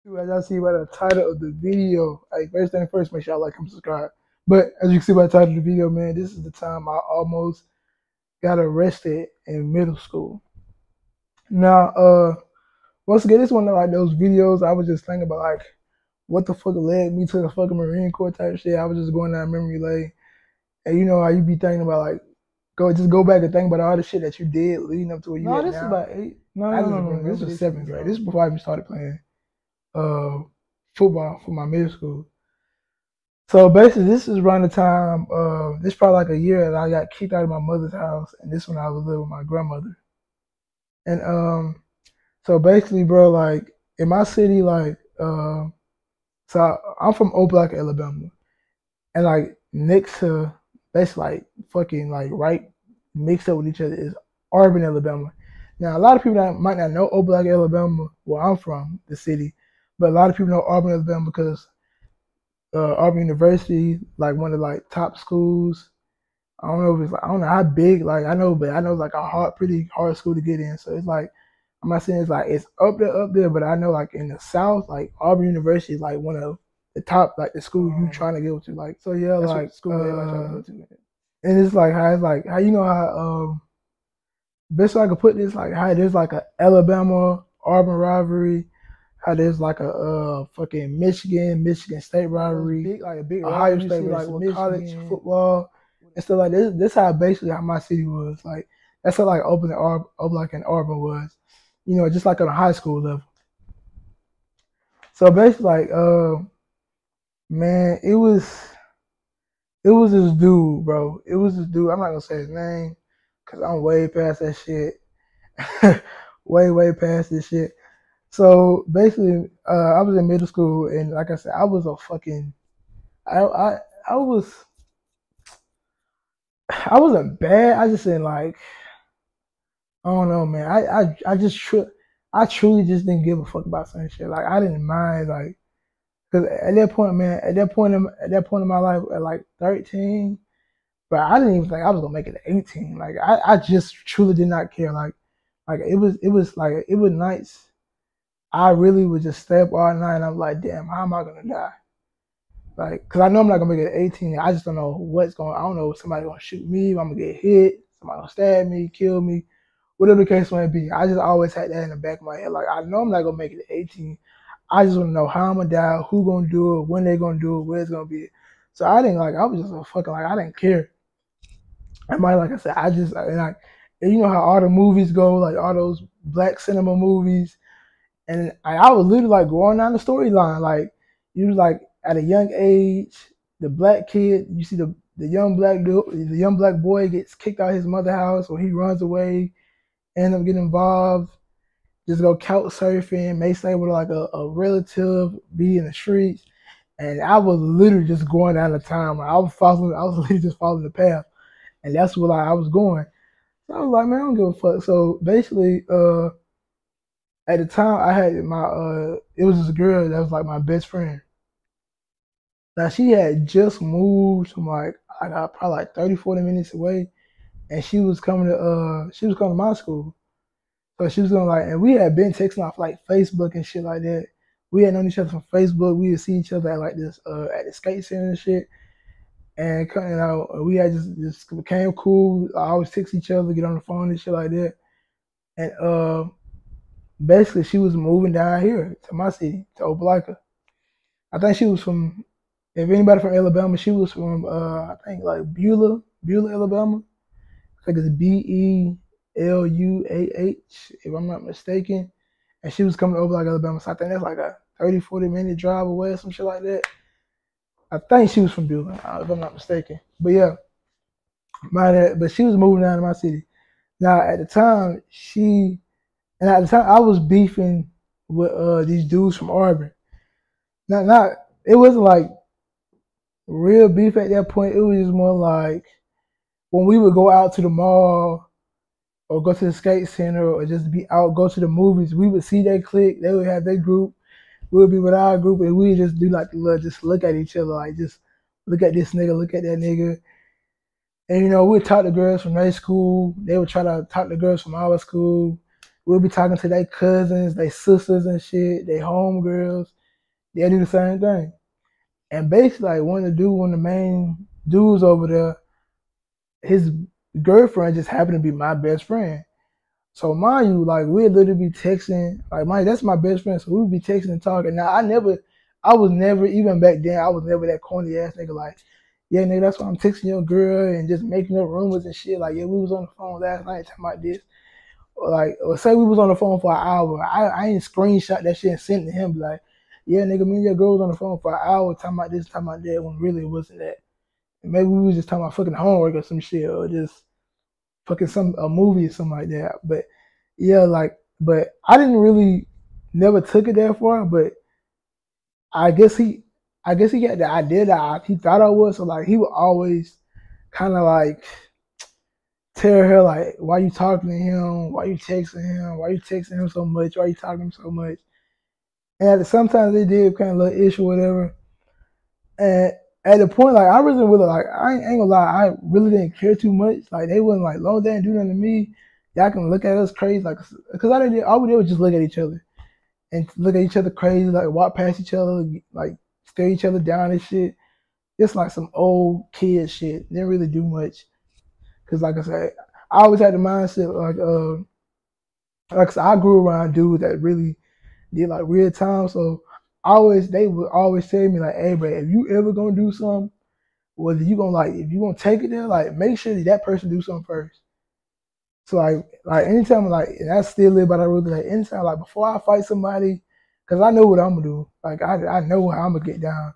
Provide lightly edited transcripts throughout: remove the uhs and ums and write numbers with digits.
As y'all see by the title of the video, like first thing first, make sure y'all like and subscribe. But as you can see by the title of the video, man, this is the time I almost got arrested in middle school. Now, once again, this one of like those videos I was just thinking about like what the fuck led me to the fucking Marine Corps type shit. I was just going down memory lane. And you know how you be thinking about like go back and think about all the shit that you did leading up to where you at now. No, this is about eight. No. This was seventh grade. This is before I even started playing football for my middle school. So basically, this is around the time. This probably like a year that I got kicked out of my mother's house, and this one I was living with my grandmother. And so basically, bro, like in my city, like so I'm from Opelika, Alabama, and like next to basically like fucking like right mixed up with each other is Auburn, Alabama. Now a lot of people that might not know Opelika, Alabama, where I'm from, the city, but a lot of people know Auburn, Alabama because Auburn University, like one of the like top schools. I don't know if it's like, I don't know how big, like I know, but I know it's like a pretty hard school to get in. So it's like I'm not saying it's like it's up there, but I know like in the South, like Auburn University is like one of the top, like the school you trying to go to. Like so, yeah, that's like school everybody trying to go to. And it's like how you know how best way I could put this, like how there's like a Alabama Auburn rivalry, how there's like a fucking Michigan State rivalry, like a big Ohio State like with college football and stuff like this. This how basically how my city was. Like that's how like open like in Auburn was, you know, just like on a high school level. So basically, like man, it was this dude, bro. It was this dude. I'm not gonna say his name because I'm way past that shit. way past this shit. So basically, I was in middle school, and like I said, I was a fucking, I wasn't bad. I just didn't like, I don't know, man. I truly just didn't give a fuck about some shit. Like I didn't mind, like, cause at that point, man, at that point in my life, at like 13, but I didn't even think I was gonna make it to 18. Like I just truly did not care. Like it was like it was nice. I really would just stay up all night and I'm like, damn, how am I gonna die? Like, cause I know I'm not gonna make it at 18. I just don't know what's going. I don't know if somebody's gonna shoot me, if I'm gonna get hit, somebody gonna stab me, kill me, whatever the case might be. I just always had that in the back of my head. Like, I know I'm not gonna make it at 18. I just want to know how I'm gonna die, who gonna do it, when they gonna do it, where it's gonna be. So I didn't like. I was just a fucking like. I didn't care. And like I said, I just and you know how all the movies go, like all those black cinema movies. And I was literally like going down the storyline. Like you was like at a young age, the black kid, you see the young black dude, the young black boy gets kicked out of his mother's house, or he runs away, end up getting involved, just go couch surfing, may stay with like a relative, be in the streets. And I was literally just going down the time. I was literally just following the path. And that's what I was going. So I was like, man, I don't give a fuck. So basically, at the time I had it was this girl that was like my best friend. Now she had just moved from like I got probably like 30, 40 minutes away, and she was coming to my school. So she was gonna like, and we had been texting off like Facebook and shit like that. We had known each other from Facebook. We would see each other at like this at the skate center and shit. And you know, we had just became cool. I always text each other, get on the phone and shit like that. And basically she was moving down here to my city, to Opelika. I think she was from, if anybody from Alabama, she was from I think like Beulah, Alabama. I think it's Beluah, if I'm not mistaken. And she was coming over like Alabama. So I think that's like a 30, 40 minute drive away or some shit like that. I think she was from Beulah, if I'm not mistaken. But yeah, but she was moving down to my city. Now at the time, I was beefing with these dudes from Auburn. Not it wasn't like real beef at that point. It was just more like when we would go out to the mall or go to the skate center or just be out, go to the movies, we would see their clique, they would have their group, we would be with our group, and we would just do like the little, just look at each other, like just look at this nigga, look at that nigga. And you know, we'd talk to girls from their school, they would try to talk to girls from our school. We'll be talking to their cousins, their sisters and shit, their homegirls. They'll do the same thing. And basically, like one of the main dudes over there, his girlfriend just happened to be my best friend. So mind you, like we'd literally be texting, like that's my best friend. So we'd be texting and talking. Now I was never, even back then, I was never that corny ass nigga like, yeah, nigga, that's why I'm texting your girl and just making up rumors and shit. Like, yeah, we was on the phone last night talking about this. Or say we was on the phone for an hour. I ain't screenshot that shit and sent it to him. Be like, yeah, nigga, me and your girl was on the phone for an hour talking about this, talking about that, when really it wasn't that. And maybe we was just talking about fucking homework or some shit, or just fucking a movie or something like that. But yeah, like, but I didn't really never took it that far. But I guess he, I guess he got the idea that he thought I was. So like, he would always kind of like tell her like, why you talking to him? Why you texting him? Why you texting him so much? Why you talking to him so much? And sometimes they did kind of little issue, whatever. And at the point, like I really, like I ain't gonna lie, I really didn't care too much. Like they wasn't like, long they didn't do nothing to me. Y'all can look at us crazy, like, cause I didn't. All we did was just look at each other and look at each other crazy, like walk past each other, like stare each other down and shit. It's like some old kid shit. Didn't really do much. Cause like I said, I always had the mindset like I said, I grew around dudes that really did like weird times. So they would always tell me like, hey, bro, if you ever gonna do something, whether you gonna like, if you gonna take it there, like make sure that person do something first. So like anytime like, and I still live by that rule. Like anytime like before I fight somebody, cause I know what I'm gonna do. Like I know how I'm gonna get down.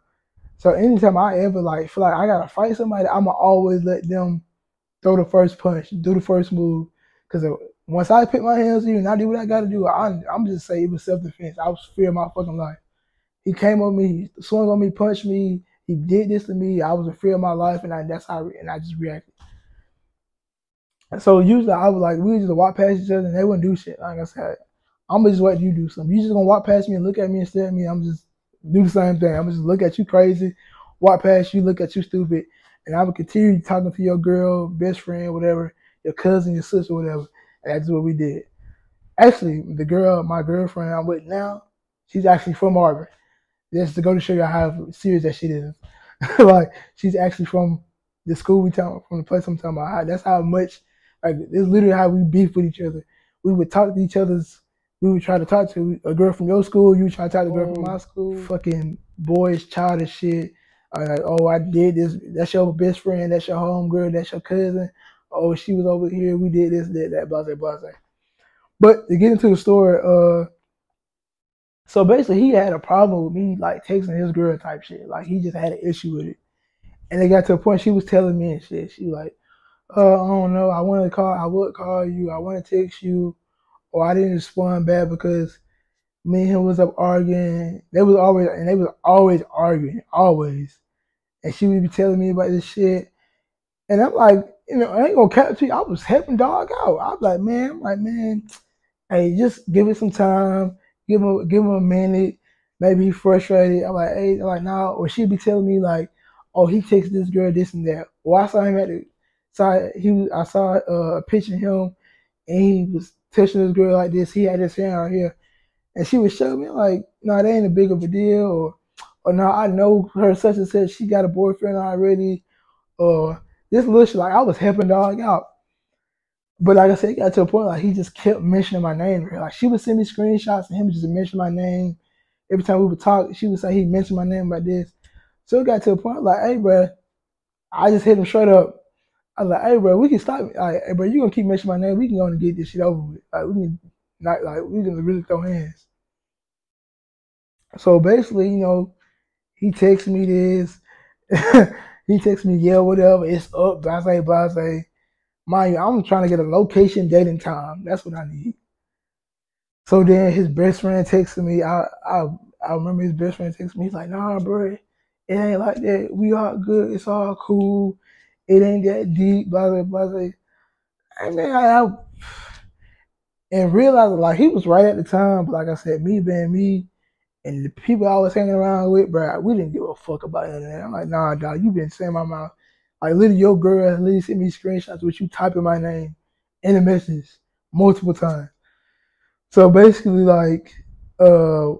So anytime I ever like feel like I gotta fight somebody, I'ma always let them throw the first punch, do the first move. Cause once I put my hands on you and I do what I gotta do, I'm just say it was self defense. I was fearing my fucking life. He came on me, he swung on me, punched me. He did this to me. I was afraid of my life, and that's how I just reacted. So usually I was like, we would just walk past each other and they wouldn't do shit. Like I said, I'm gonna just let you do something. You just gonna walk past me and look at me and stare at me. I'm just do the same thing. I'm just look at you crazy, walk past you, look at you stupid, and I would continue talking to your girl, best friend, whatever, your cousin, your sister, whatever. And that's what we did. Actually, my girlfriend I'm with now, she's actually from Auburn. Just to go to show you how serious that shit is. Like she's actually from the school from the place I'm talking about. That's how much, like it's literally how we beef with each other. We would talk to each other's. We would try to talk to a girl from your school. You would try to talk to a girl from my school. Fucking boys, childish shit. Like, oh, I did this. That's your best friend. That's your homegirl. That's your cousin. Oh, she was over here. We did this, that, blah, blah, blah. But to get into the story, so basically, he had a problem with me like texting his girl type shit. Like he just had an issue with it, and it got to a point she was telling me and shit. She was like, I don't know. I would call you. I want to text you, or I didn't respond back because me and him was up arguing. They was always arguing, always. And she would be telling me about this shit, and I'm like, I ain't gonna catch you. I was helping dog out. I was like, man. Hey, just give it some time. Give him a minute. Maybe he's frustrated. I'm like, hey, I'm like, nah. Or she'd be telling me like, oh, he takes this girl this and that. Or I saw him I saw a picture of him and he was touching this girl like this. He had his hand right here. And she would show me like, no, that ain't a big of a deal. Or no, I know her such and such. She got a boyfriend already. Or this little shit. Like I was helping dog out. But like I said, it got to a point like he just kept mentioning my name. Like she would send me screenshots and him just mention my name. Every time we would talk, she would say he mentioned my name about this. So it got to a point like, hey, bro, I just hit him straight up. I was like, hey, bro, we can stop. Like, hey, bro, you gonna keep mentioning my name? We can go and get this shit over with. Like, we can really throw hands. So basically, he texts me this. He texts me, yeah, whatever. It's up, blase, blase. Mind you, I'm trying to get a location, date, and time. That's what I need. So then his best friend texted me. I remember his best friend texted me. He's like, nah, bro, it ain't like that. We all good. It's all cool. It ain't that deep. Blah blah blah. And man, and realized like he was right at the time. But like I said, me being me, and the people I was hanging around with, bro, we didn't give a fuck about it. I'm like, nah, dog, you been saying my mouth. Like literally, your girl literally sent me screenshots with you typing my name in a message multiple times. So basically, like,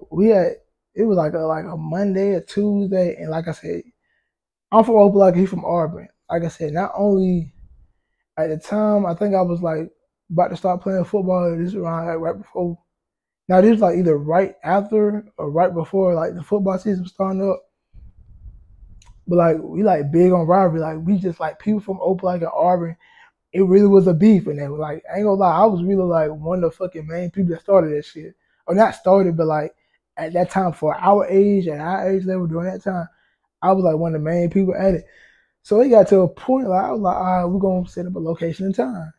we had it was like a Monday, a Tuesday, and like I said, I'm from Opelika, he's from Auburn. Like I said, not only at the time, I think I was like about to start playing football. This was around like right before. Now this was like either right after or right before like the football season was starting up. But like we like big on rivalry. Like we just like people from Opelika and Auburn. It really was a beef, and they were like, I ain't gonna lie, I was really like one of the fucking main people that started that shit. Or not started, but like at that time for our age and our age level during that time, I was like one of the main people at it. So it got to a point like I was like, all right, we're gonna set up a location and time.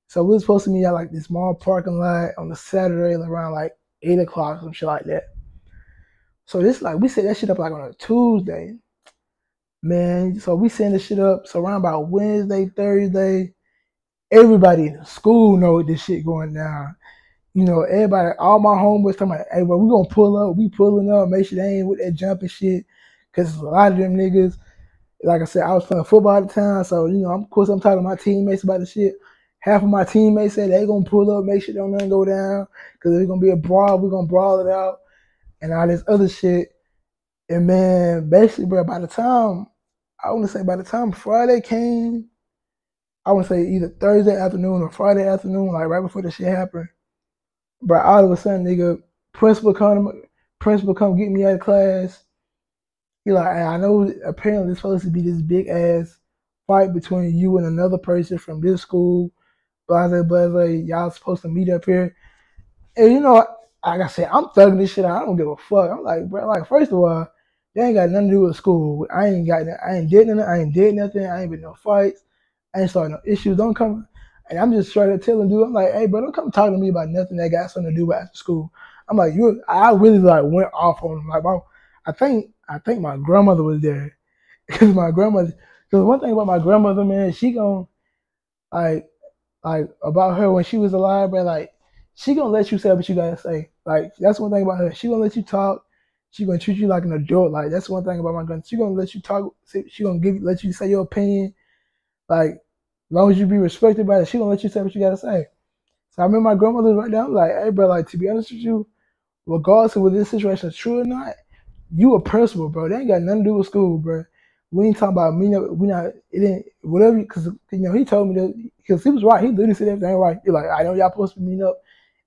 So we were supposed to meet at like this small parking lot on a Saturday around like 8 o'clock, some shit like that. So this like we set that shit up like on a Tuesday, man. So we send the shit up. So around about Wednesday, Thursday, everybody in the school know this shit going down. You know, everybody, all my homeboys talking about, hey, bro, we gonna pull up, we pulling up, make sure they ain't with that jumping shit. Cause a lot of them niggas, like I said, I was playing football at the time, so you know, of course I'm talking to my teammates about the shit. Half of my teammates said they gonna pull up, make sure don't nothing go down, cause there's gonna be a brawl, we're gonna brawl it out, and all this other shit. And man, basically, bro, by the time I want to say by the time Friday came, I want to say either Thursday afternoon or Friday afternoon, like right before the shit happened. But all of a sudden, nigga, principal come get me out of class. He like, I know apparently it's supposed to be this big ass fight between you and another person from this school. Blah blah blah. Y'all supposed to meet up here. And you know, like I said, I'm thugging this shit out. I don't give a fuck. I'm like, bro, like first of all, they ain't got nothing to do with school. I ain't did nothing. I ain't did nothing. I ain't been no fights. I ain't starting no issues. Don't come. And I'm just straight up telling dude, I'm like, hey, bro, don't come talking to me about nothing that got something to do with after school. I'm like, I really like went off on him. Like, I think my grandmother was there because my grandmother. Because one thing about my grandmother, man, she gon' like about her when she was alive, bro. Like, she gonna let you say what you gotta say. Like, that's one thing about her. She gonna let you talk. She gonna treat you like an adult. Like, that's one thing about my grandmother. She gonna let you talk. She gonna let you say your opinion. Like, as long as you be respected by it, she gonna let you say what you gotta say. So I remember my grandmother was right down, like, hey, bro, like, to be honest with you, regardless of whether this situation is true or not, you a principal, bro. They ain't got nothing to do with school, bro. We ain't talking about me. We not. It ain't whatever. Because you know he told me that because he was right. He literally said everything right. He's like, I know y'all supposed to be meeting up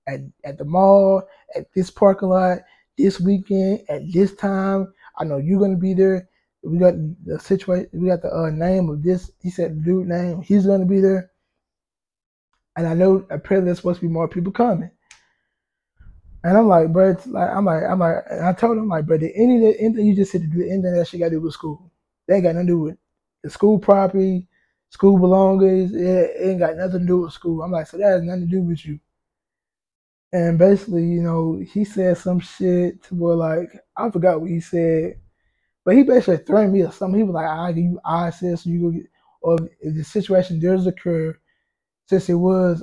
at the mall at this parking lot this weekend at this time. I know you're gonna be there. We got the situation. We got the name of this. He said the dude name. He's gonna be there. And I know apparently there's supposed to be more people coming. And I'm like, bro, it's like and I told him like, bro, anything you just said to do, anything that shit got to do with school. They ain't got nothing to do with the school property, school belongings. It ain't got nothing to do with school. I'm like, so that has nothing to do with you. And basically, you know, he said some shit to where like I forgot what he said, but he basically threatened me or something. He was like, I give you access, so you go get, or if the situation does occur, since it was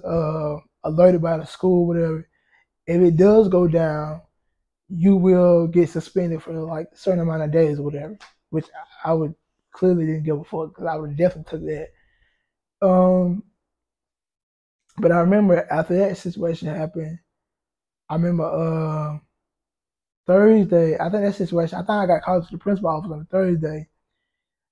alerted by the school, whatever. If it does go down, you will get suspended for like a certain amount of days or whatever, which I would clearly didn't give a fuck because I would definitely took that. Um, but I remember after that situation happened, I remember Thursday. I think that situation. I think I got called to the principal office on Thursday.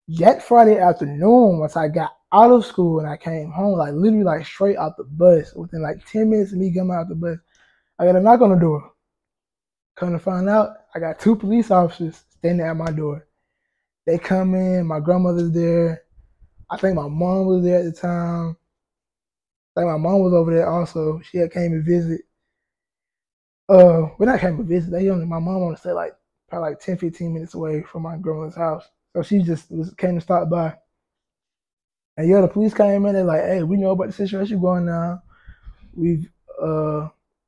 That Friday afternoon, once I got out of school and I came home, like literally like straight out the bus, within like 10 minutes of me coming out the bus, I got a knock on the door. Come to find out, I got two police officers standing at my door. They come in, my grandmother's there. I think my mom was there at the time. I think my mom was over there also. She had came to visit. When I came to visit, my mom wanted to stay like probably like 10, 15 minutes away from my grandmother's house. So she just came to stop by. And yeah, the police came in, they're like, hey, we know about the situation going on. We've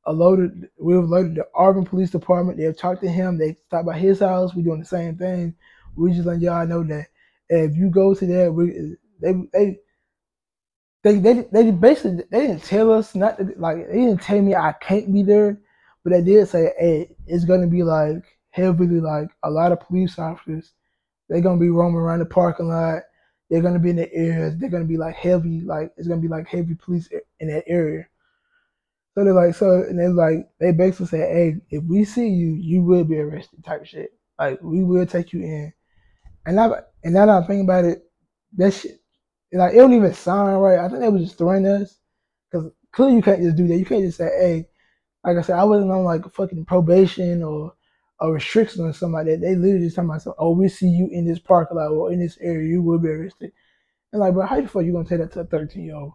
we've alerted the Auburn Police Department. They've talked to him. They stopped by his house. We're doing the same thing. We just let y'all know that if you go to that, they basically they didn't tell us not to, like they didn't tell me I can't be there, but they did say, hey, it's gonna be like heavily like a lot of police officers. They're gonna be roaming around the parking lot. They're gonna be in the areas. They're gonna be like heavy, like it's gonna be like heavy police in that area. So they're like, so and they're like, they basically said, hey, if we see you, you will be arrested, type shit. Like we will take you in. And now that I'm thinking about it, that shit, like it don't even sound right. I think they was just throwing us because clearly you can't just do that. You can't just say, hey, like I said, I wasn't on like fucking probation or a restriction or something like that. They literally just talking about, oh, we see you in this parking lot or in this area, you will be arrested. And like, bro, how the fuck you gonna take that to a 13-year-old?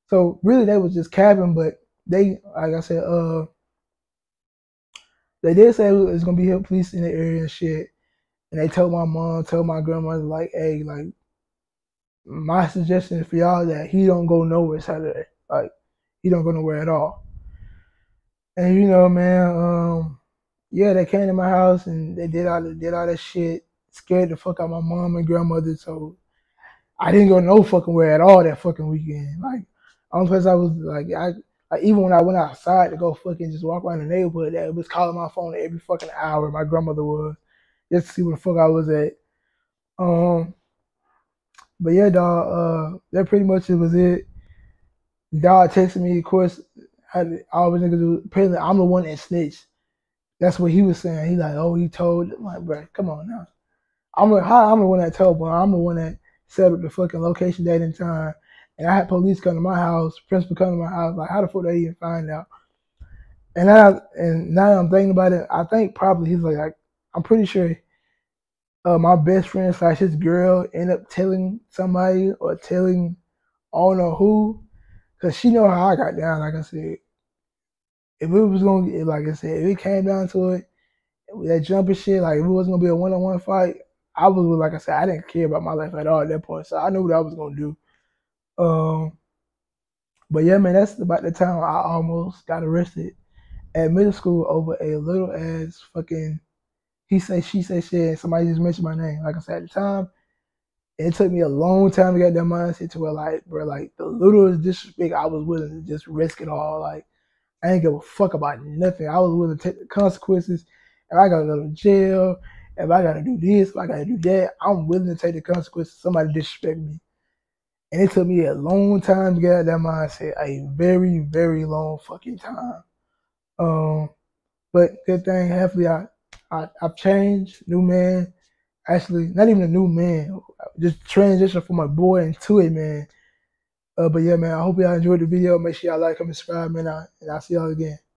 So really, they was just capping, but they, like I said, they did say it was gonna be here police in the area and shit. And they told my mom, told my grandmother, like, hey, like, my suggestion for y'all that he don't go nowhere Saturday. Like, he don't go nowhere at all. And you know, man, yeah, they came to my house and they did all that shit, scared the fuck out of my mom and grandmother. So I didn't go no fucking where at all that fucking weekend. Like, only place I was like even when I went outside to go fucking just walk around the neighborhood, that was calling my phone every fucking hour. My grandmother was just to see where the fuck I was at. Um, but yeah, dog. That pretty much it was it. Dog texted me, of course. All the niggas do. Apparently, I'm the one that snitched. That's what he was saying. He like, oh, he told. I'm like, bro, come on now. I'm the one that told, but I'm the one that set up the fucking location, date, and time. And I had police come to my house, principal come to my house. Like, how the fuck they even find out? And now I'm thinking about it. I think probably he's like I'm pretty sure my best friend slash his girl ended up telling somebody or telling I don't know who, cause she know how I got down. Like I said, if it was gonna get, like I said, if it came down to it, that jumping shit, like if it wasn't gonna be a one-on-one fight, I was like I said, I didn't care about my life at all at that point, so I knew what I was gonna do. Um, but yeah, man, that's about the time I almost got arrested at middle school over a little ass fucking he say she say shit. And somebody just mentioned my name. Like I said at the time, it took me a long time to get that mindset to where like, bro, like the littlest disrespect, I was willing to just risk it all. Like I ain't give a fuck about nothing. I was willing to take the consequences. If I gotta go to jail, if I gotta do this, if I gotta do that, I'm willing to take the consequences. Somebody disrespect me. And it took me a long time to get out that mindset. A very, very long fucking time. Um, but good thing, happily I've changed, new man. Actually, not even a new man, just transition from a boy into a man. But yeah, man, I hope y'all enjoyed the video. Make sure y'all like, comment, subscribe, man, and I'll see y'all again.